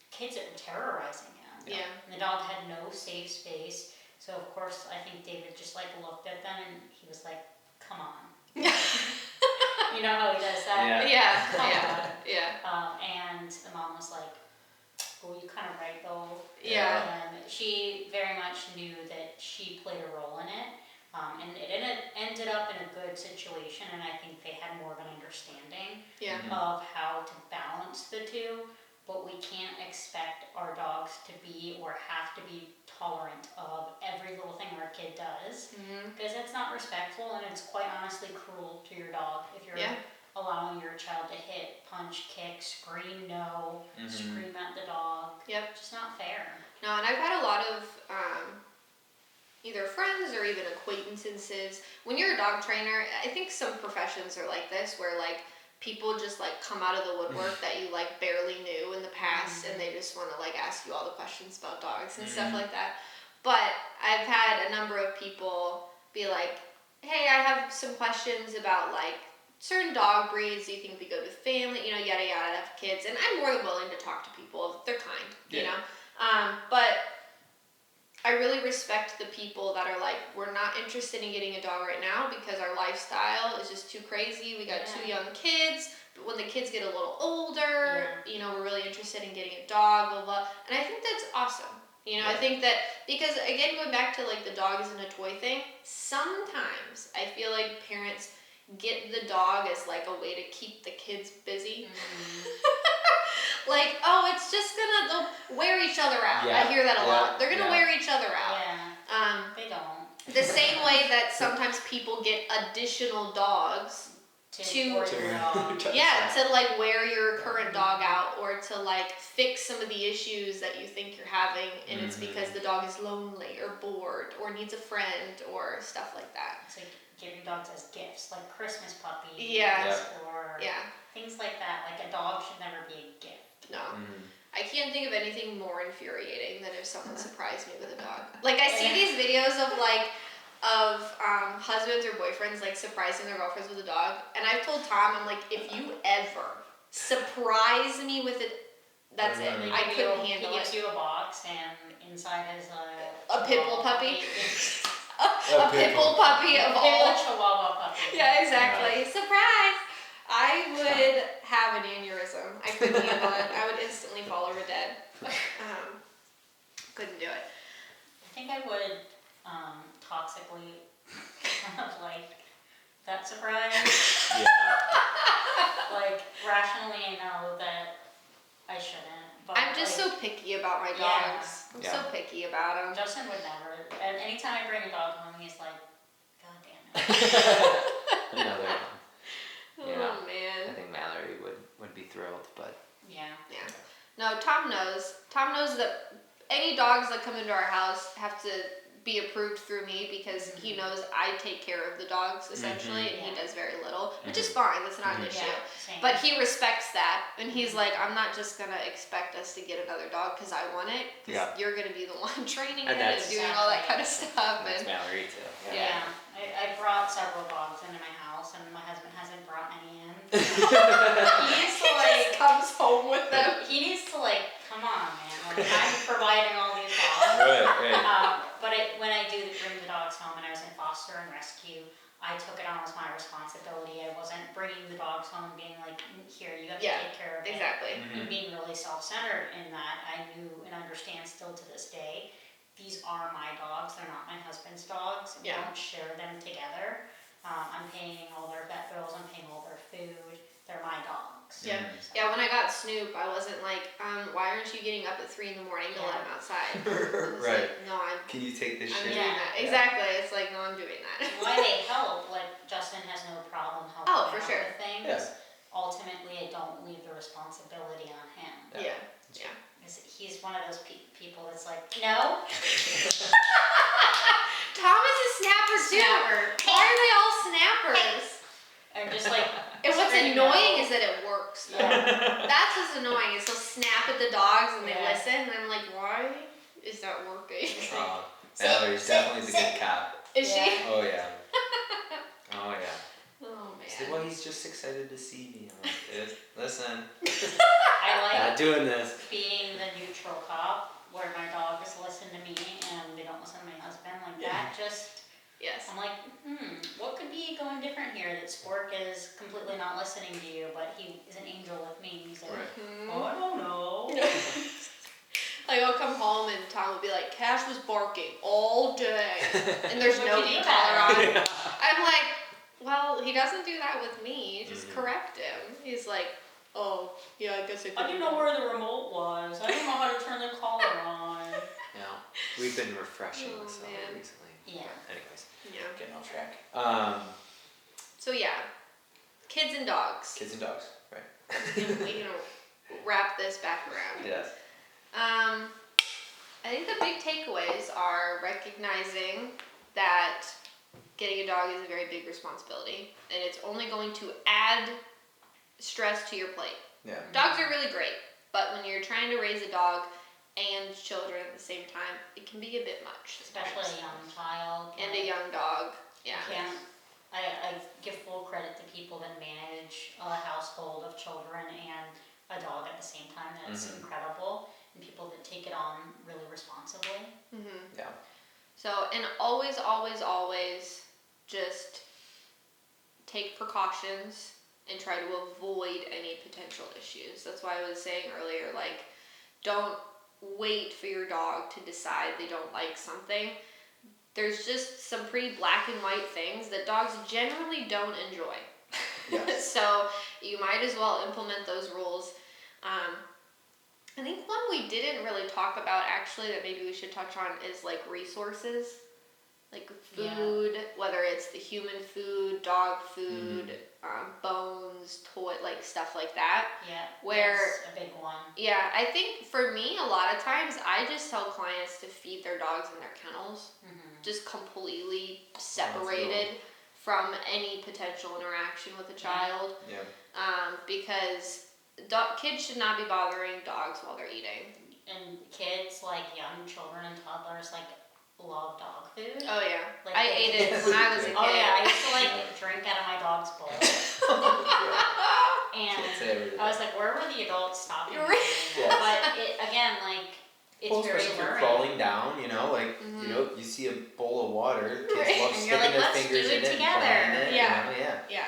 kids that were terrorizing him. And the dog had no safe space. So of course, I think David just like looked at them, and he was like, "Come on." You know how he does that? And the mom was like, "Oh, you kind of right though." And she very much knew that she played a role in it, and it ended up in a good situation. And I think they had more of an understanding of how to balance the two. But we can't expect our dogs to be or have to be tolerant of every little thing our kid does, because it's not respectful, and it's quite honestly cruel to your dog if you're allowing your child to hit, punch, kick, scream no, scream at the dog. Just not fair. No, and I've had a lot of either friends or even acquaintances. When you're a dog trainer, I think some professions are like this, where like people just like come out of the woodwork that you like barely knew in the past, and they just want to like ask you all the questions about dogs and stuff like that. But I've had a number of people be like, hey, I have some questions about like certain dog breeds. Do you think we go to family? You know, yada yada, have kids. And I'm more than willing to talk to people if they're kind, you know. But I really respect the people that are like, we're not interested in getting a dog right now because our lifestyle is just too crazy. We got 2 young kids, but when the kids get a little older, you know, we're really interested in getting a dog, blah, blah. And I think that's awesome. You know, I think that, because again, going back to like the dog isn't a toy thing, sometimes I feel like parents get the dog as like a way to keep the kids busy. Like, oh, it's just they'll wear each other out. I hear that a lot. They're gonna wear each other out. They don't. The same way that sometimes people get additional dogs to like wear your current dog out, or to like fix some of the issues that you think you're having, and it's because the dog is lonely or bored or needs a friend or stuff like that. It's like giving dogs as gifts, like Christmas puppies, or things like that. Like a dog should never be a gift. No. I can't think of anything more infuriating than if someone surprised me with a dog. Like, I see these videos of husbands or boyfriends like surprising their girlfriends with a dog, and I've told Tom, I'm like, if you ever surprise me with it, that's it. I couldn't handle it. He gives you a box, and inside has a pit bull puppy. A pit bull puppy of all. Chihuahua puppy. Yeah, exactly. Surprise! I would have an aneurysm. I couldn't handle it. I would instantly fall over dead. Couldn't do it. I think I would toxically like that surprise. Like, rationally I know that I shouldn't. But I'm just so picky about my dogs. I'm so picky about them. Justin would never. And anytime I bring a dog home, he's like, God damn it. Another one. Oh man. I think Mallory would be thrilled, but yeah. No, Tom knows. Tom knows that any dogs that come into our house have to be approved through me, because he knows I take care of the dogs essentially, and he does very little, which is fine. That's not an issue. But he respects that, and he's like, I'm not just gonna expect us to get another dog because I want it. You're gonna be the one training it and doing all that kind of stuff. That's Mallory too. I brought several dogs into my house, and my husband hasn't brought any in. He needs to just comes home with them. He needs to come on, man. Like, I'm providing all these dogs. But when I do bring the dogs home, and I was in foster and rescue, I took it on as my responsibility. I wasn't bringing the dogs home and being like, here, you have to take care of it. Exactly. And being really self-centered in that, I knew and understand still to this day, these are my dogs. They're not my husband's dogs. We don't share them together. I'm paying all their vet bills. I'm paying all their food. They're my dogs. Yeah. When I got Snoop, I wasn't like, why aren't you getting up at 3 a.m. to let him outside? Right. Like, no, Can you take this I'm shit? doing that. Exactly. It's like, no, I'm doing that. Why they help, like Justin has no problem helping for out sure. with things. Ultimately, I don't leave the responsibility on him. He's one of those people that's like, no. Tom is a snapper too. Why are they all snappers? I'm just like. And what's annoying is that it works. That's what's annoying, is he'll snap at the dogs and they listen, and I'm like, why is that working? Mallory's definitely the good cop. Is she? Oh yeah. Oh yeah. Oh man. She's like, well, he's just excited to see me. I'm like, listen. I like not doing this. being the neutral cop, where my dogs listen to me and they don't listen to my husband. Like that just. Yes. I'm like, what could be going different here? That Spork is completely not listening to you, but he is an angel with me. He's like, oh, I don't know. Like, I'll come home and Tom will be like, Cash was barking all day, and there's no collar on. I'm like, well, he doesn't do that with me. Just correct him. He's like, oh, yeah, I guess I didn't know where the remote was. I don't know how to turn the collar on. Yeah. We've been refreshing this recently. Yeah. Anyways. Yeah. Getting off track. So kids and dogs. Kids and dogs, right. We can wrap this back around. Yes. I think the big takeaways are recognizing that getting a dog is a very big responsibility, and it's only going to add stress to your plate. Yeah. Dogs are really great, but when you're trying to raise a dog and children at the same time, it can be a bit much. Especially a young child. And a young dog. Yeah. I give full credit to people that manage a household of children and a dog at the same time. That's incredible. And people that take it on really responsibly. Mm-hmm. Yeah. So, and always, always, always just take precautions and try to avoid any potential issues. That's why I was saying earlier, like, don't wait for your dog to decide they don't like something. There's just some pretty black and white things that dogs generally don't enjoy. Yes. So you might as well implement those rules. I think one we didn't really talk about actually that maybe we should touch on is like resources. Like food, whether it's the human food, dog food, bones, toy, like stuff like that. Yeah, where that's a big one. Yeah, I think for me, a lot of times I just tell clients to feed their dogs in their kennels, just completely separated from any potential interaction with a child. Yeah. Because kids should not be bothering dogs while they're eating. And kids, like young children and toddlers, like love dog food. Oh yeah, Like I ate it when I was a kid. Oh yeah, I used to like drink out of my dog's bowl. And I was like, where were the adults stopping? Yes. But again, like, it's very especially if you're learning. crawling down, you know, like you know, you see a bowl of water, kids love And sticking you're like, their let's fingers do in it it together. and playing it. Yeah. You know? Yeah.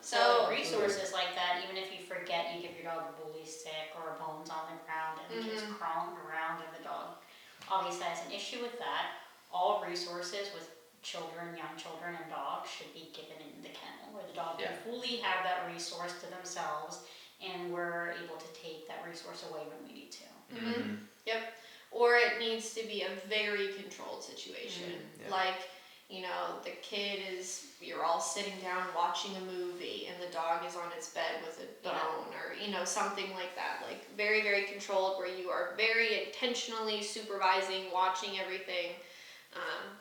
So resources like that, even if you forget, you give your dog a bully stick or bones on the ground, and the kid's crawling around, and the dog obviously has an issue with that. All resources with children, young children, and dogs should be given in the kennel, where the dog can fully have that resource to themselves, and we're able to take that resource away when we need to. Yep. Or it needs to be a very controlled situation. Like, you know, the kid you're all sitting down watching a movie and the dog is on its bed with a bone or, you know, something like that. Like, very, very controlled, where you are very intentionally supervising, watching everything,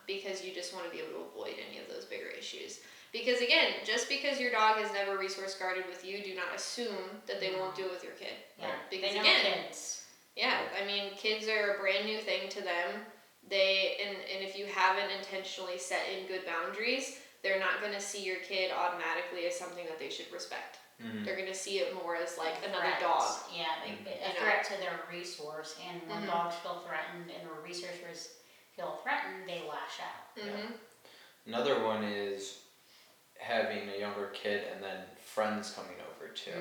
because you just want to be able to avoid any of those bigger issues. Because again, just because your dog has never resource guarded with you, do not assume that they won't do it with your kid. Yeah, Because they know again, kids. yeah, I mean, kids are a brand new thing to them. And if you haven't intentionally set in good boundaries, they're not going to see your kid automatically as something that they should respect. They're going to see it more as like another dog. Yeah, a threat to their resource. And when dogs feel threatened and the researchers feel threatened, they lash out. Another one is having a younger kid and then friends coming over too.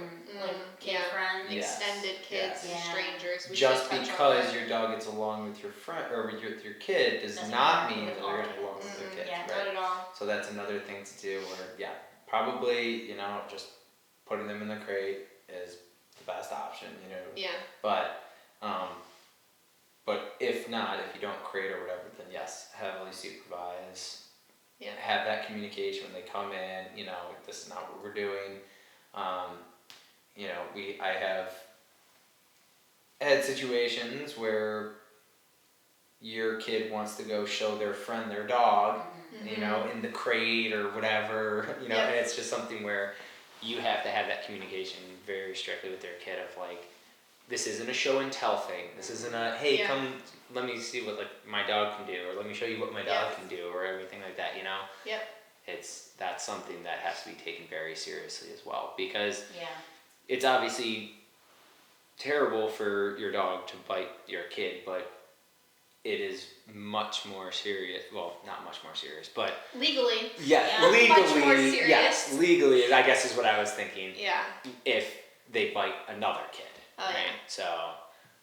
Like kid friends. Extended kids, strangers. Just because your dog gets along with your friend or with your kid does not mean that they're going to get along with their kids. Yeah, not at all. So that's another thing to do where, probably, you know, just putting them in the crate is the best option, you know. Yeah. But if not, if you don't crate or whatever, then yes, heavily supervise. Yeah. Have that communication when they come in, you know, this is not what we're doing. You know, I have had situations where your kid wants to go show their friend their dog, you know, in the crate or whatever, you know, and it's just something where you have to have that communication very strictly with their kid of like, this isn't a show and tell thing. This isn't a, hey, come, let me see what like my dog can do, or let me show you what my dog can do, or everything like that, you know? Yep. That's something that has to be taken very seriously as well, because Yeah. it's obviously terrible for your dog to bite your kid, but it is much more serious. Well, not much more serious, but Legally. yeah, Yeah. legally, Much more serious. yes, legally, I guess is what I was thinking. Yeah. If they bite another kid, Oh, right? yeah. So,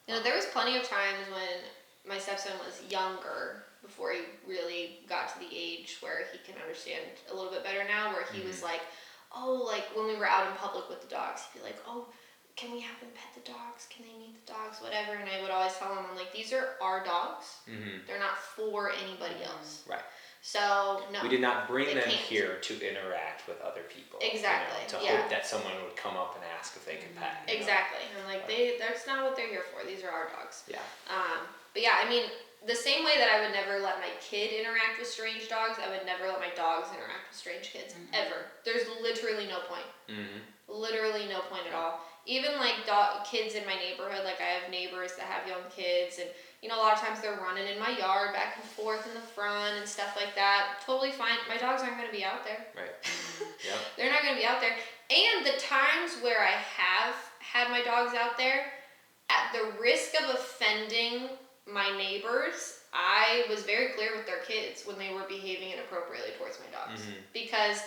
You know, there was plenty of times when my stepson was younger, before he really got to the age where he can understand a little bit better now, where he was like, oh, like when we were out in public with the dogs, he'd be like, oh, can we have them pet the dogs? Can they meet the dogs? Whatever. And I would always tell him, I'm like, these are our dogs. They're not for anybody else. right. So, no. We did not bring they them can't. here to interact with other people. Exactly, You know, to yeah. hope that someone would come up and ask if they could pet. You know? Exactly. I'm like, that's not what they're here for. These are our dogs. Yeah. But yeah, I mean, the same way that I would never let my kid interact with strange dogs, I would never let my dogs interact with strange kids, ever. There's literally no point. Literally no point at all. Even like kids in my neighborhood, like I have neighbors that have young kids, and you know, a lot of times they're running in my yard back and forth in the front and stuff like that. Totally fine. My dogs aren't going to be out there. Right. Yep. They're not going to be out there. And the times where I have had my dogs out there, at the risk of offending my neighbors, I was very clear with their kids when they were behaving inappropriately towards my dogs. Because,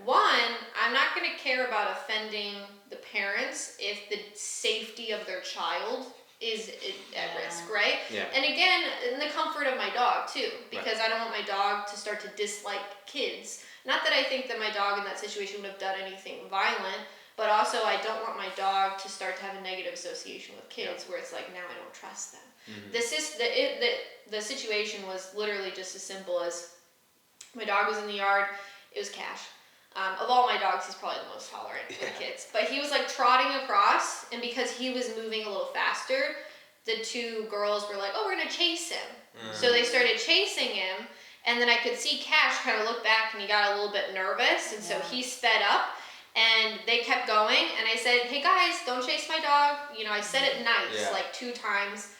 one, I'm not going to care about offending the parents if the safety of their child is at risk, right? Yeah. And again, in the comfort of my dog, too, because I don't want my dog to start to dislike kids. Not that I think that my dog in that situation would have done anything violent, but also I don't want my dog to start to have a negative association with kids where it's like, now I don't trust them. The situation was literally just as simple as my dog was in the yard. It was Cash. Of all my dogs, he's probably the most tolerant with kids. But he was like trotting across, and because he was moving a little faster, the two girls were like, oh, we're going to chase him. So they started chasing him, and then I could see Cash kind of look back, and he got a little bit nervous, and so he sped up. And they kept going, and I said, hey guys, don't chase my dog. You know, I said it nice, like 2 times.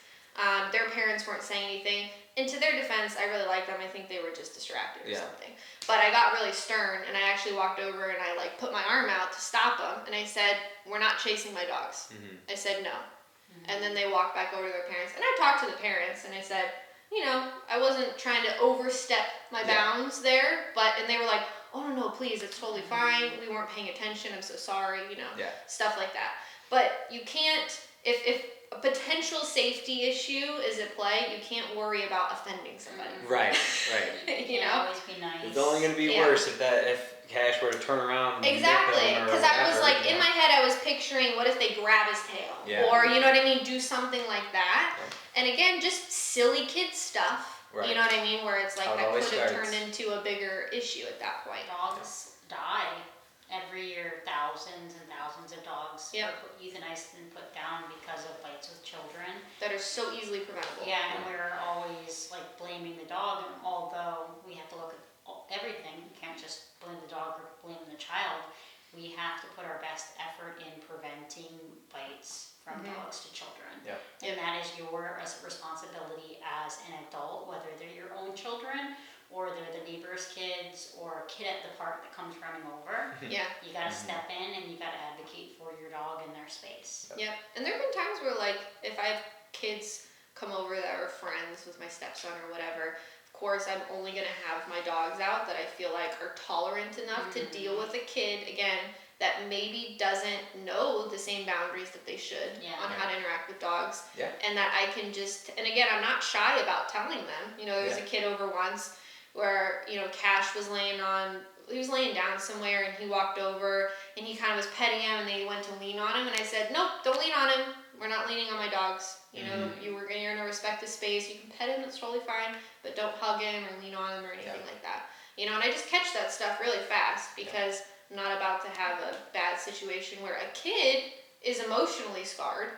Their parents weren't saying anything. And to their defense, I really liked them. I think they were just distracted or something. But I got really stern, and I actually walked over and I like put my arm out to stop them. And I said, we're not chasing my dogs. I said no. And then they walked back over to their parents. And I talked to the parents, and I said, you know, I wasn't trying to overstep my bounds there. And they were like, oh, no, please, it's totally fine. We weren't paying attention. I'm so sorry, you know, stuff like that. But you can't, if a potential safety issue is at play, you can't worry about offending somebody. Right. You know? Always be nice. It's only going to be worse if Cash were to turn around. Exactly, because I was like, in my head, I was picturing, what if they grab his tail? Or, you know what I mean, do something like that. And again, just silly kid stuff. You know what I mean? Where it's like, that could have turned into a bigger issue at that point. Dogs die. Every year, thousands and thousands of dogs are euthanized and put down because of bites with children. That are so easily preventable. Yeah, and we're always like blaming the dog, and although we have to look at everything, we can't just blame the dog or blame the child. We have to put our best effort in preventing bites from dogs to children. And that is your responsibility as an adult, whether they're your own children or they're the neighbor's kids or a kid at the park that comes running over. You gotta step in and you gotta advocate for your dog in their space. And there have been times where, like, if I have kids come over that are friends with my stepson or whatever, of course I'm only gonna have my dogs out that I feel like are tolerant enough to deal with a kid, again, that maybe doesn't know the same boundaries that they should on how to interact with dogs. And that I can just, and again, I'm not shy about telling them. You know, there was a kid over once where, you know, Cash was laying down somewhere, and he walked over and he kind of was petting him, and they went to lean on him, and I said, nope, don't lean on him. We're not leaning on my dogs. You know, you're gonna respect his space. You can pet him, it's totally fine, but don't hug him or lean on him or anything like that. You know, and I just catch that stuff really fast because I'm not about to have a bad situation where a kid is emotionally scarred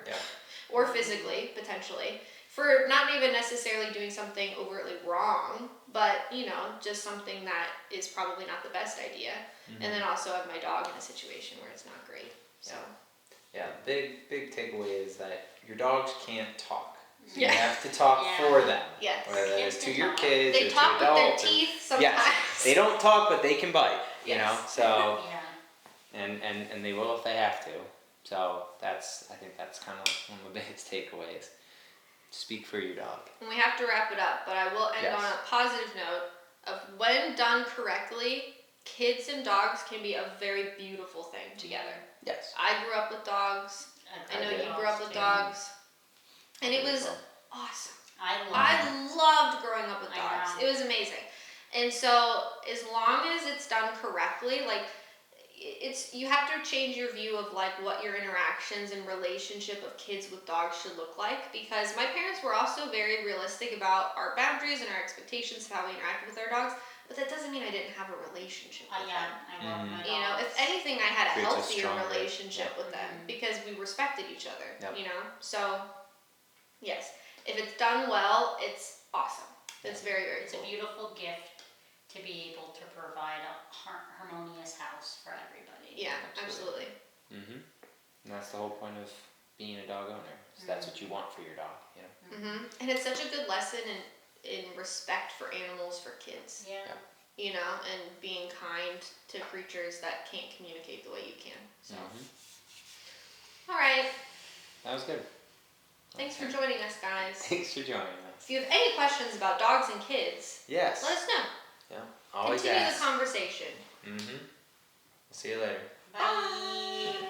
or physically, potentially, for not even necessarily doing something overtly wrong, but, you know, just something that is probably not the best idea. And then also have my dog in a situation where it's not great. So. Big takeaway is that your dogs can't talk. So you have to talk for them. Whether it's to your kids they or talk to adults. with their teeth sometimes. They don't talk, but they can bite. You know, so Yeah. and they will if they have to. So I think that's kind of one of the biggest takeaways. Speak for your dog. And we have to wrap it up, but I will end on a positive note of when done correctly, kids and dogs can be a very beautiful thing together. Yes. I grew up with dogs. I know you grew up with dogs. And it was awesome. I loved growing up with dogs. It was amazing. And so as long as it's done correctly, like, you have to change your view of like what your interactions and relationship of kids with dogs should look like, because my parents were also very realistic about our boundaries and our expectations of how we interacted with our dogs, but that doesn't mean I didn't have a relationship with them. I love my dogs. You know, if anything, I had a Creates a healthier stronger relationship with them because we respected each other. You know, so yes. if it's done well, it's awesome. It's very, very It's cool. a beautiful gift to be able to provide a harmonious house for everybody. Yeah, absolutely. And that's the whole point of being a dog owner. So that's what you want for your dog, you know. And it's such a good lesson in respect for animals for kids. Yeah. You know, and being kind to creatures that can't communicate the way you can. So, all right. That was good. Thanks for joining us, guys. Thanks for joining us. If you have any questions about dogs and kids, Yes. let us know. Yeah. Always Continue ask. the conversation. See you later. Bye. Bye.